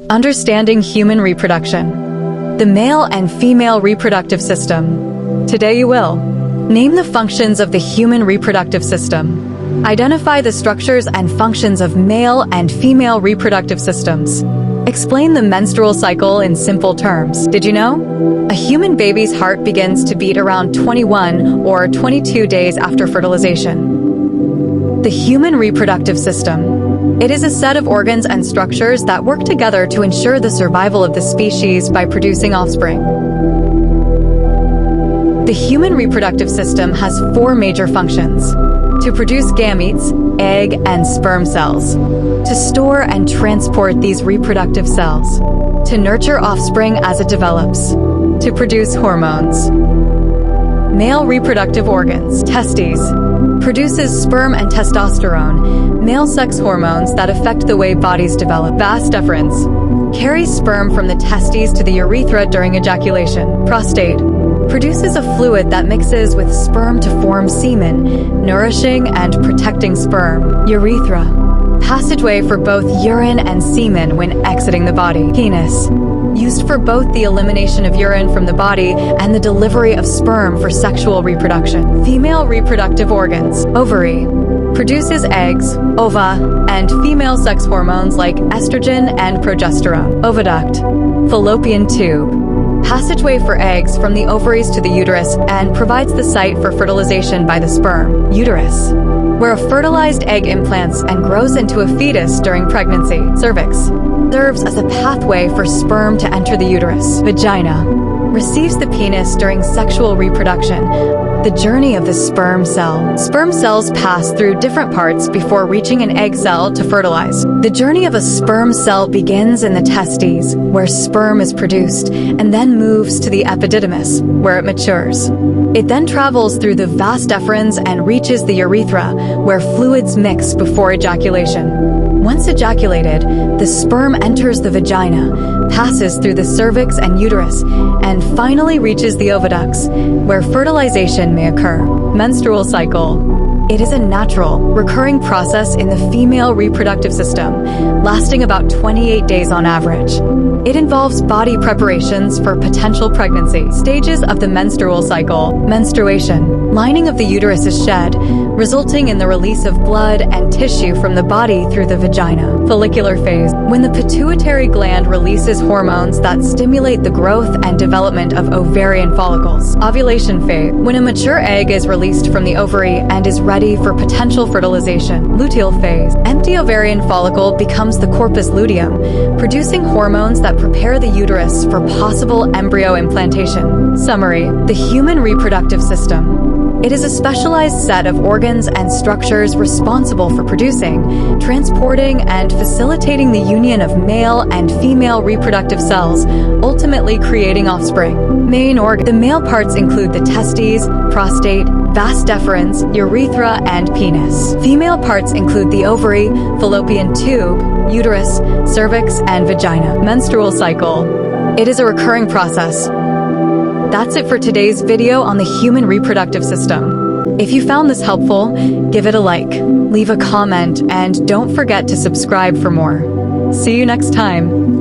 Understanding human reproduction. The male and female reproductive system. Today you will. Name the functions of the human reproductive system. Identify the structures and functions of male and female reproductive systems. Explain the menstrual cycle in simple terms. Did you know? A human baby's heart begins to beat around 21 or 22 days after fertilization. The human reproductive system. It is a set of organs and structures that work together to ensure the survival of the species by producing offspring. The human reproductive system has 4 major functions: to produce gametes, egg and sperm cells, to store and transport these reproductive cells, to nurture offspring as it develops, to produce hormones. Male reproductive organs. Testes produces sperm and testosterone, male sex hormones that affect the way bodies develop. Vas deferens carries sperm from the testes to the urethra during ejaculation. Prostate produces a fluid that mixes with sperm to form semen, nourishing and protecting sperm. Urethra, passageway for both urine and semen when exiting the body. Penis, used for both the elimination of urine from the body and the delivery of sperm for sexual reproduction. Female reproductive organs. Ovary produces eggs, ova, and female sex hormones like estrogen and progesterone. Oviduct, fallopian tube, passageway for eggs from the ovaries to the uterus and provides the site for fertilization by the sperm. Uterus, where a fertilized egg implants and grows into a fetus during pregnancy. Cervix serves as a pathway for sperm to enter the uterus. Vagina receives the penis during sexual reproduction. The journey of the sperm cell. Sperm cells pass through different parts before reaching an egg cell to fertilize. The journey of a sperm cell begins in the testes, where sperm is produced, and then moves to the epididymis, where it matures. It then travels through the vas deferens and reaches the urethra, where fluids mix before ejaculation. Once ejaculated, the sperm enters the vagina, passes through the cervix and uterus, and finally reaches the oviducts, where fertilization may occur. Menstrual cycle. It is a natural, recurring process in the female reproductive system, lasting about 28 days on average. It involves body preparations for potential pregnancy. Stages of the menstrual cycle. Menstruation. Lining of the uterus is shed, resulting in the release of blood and tissue from the body through the vagina. Follicular phase. When the pituitary gland releases hormones that stimulate the growth and development of ovarian follicles. Ovulation phase. When a mature egg is released from the ovary and is ready for potential fertilization. Luteal phase. Empty ovarian follicle becomes the corpus luteum, producing hormones that prepare the uterus for possible embryo implantation. Summary. The human reproductive system. It is a specialized set of organs and structures responsible for producing, transporting, and facilitating the union of male and female reproductive cells, ultimately creating offspring. Main organ. The male parts include the testes, prostate, vas deferens, urethra, and penis. Female parts include the ovary, fallopian tube, uterus, cervix, and vagina. Menstrual cycle. It is a recurring process. That's it for today's video on the human reproductive system. If you found this helpful, give it a like, leave a comment, and don't forget to subscribe for more. See you next time.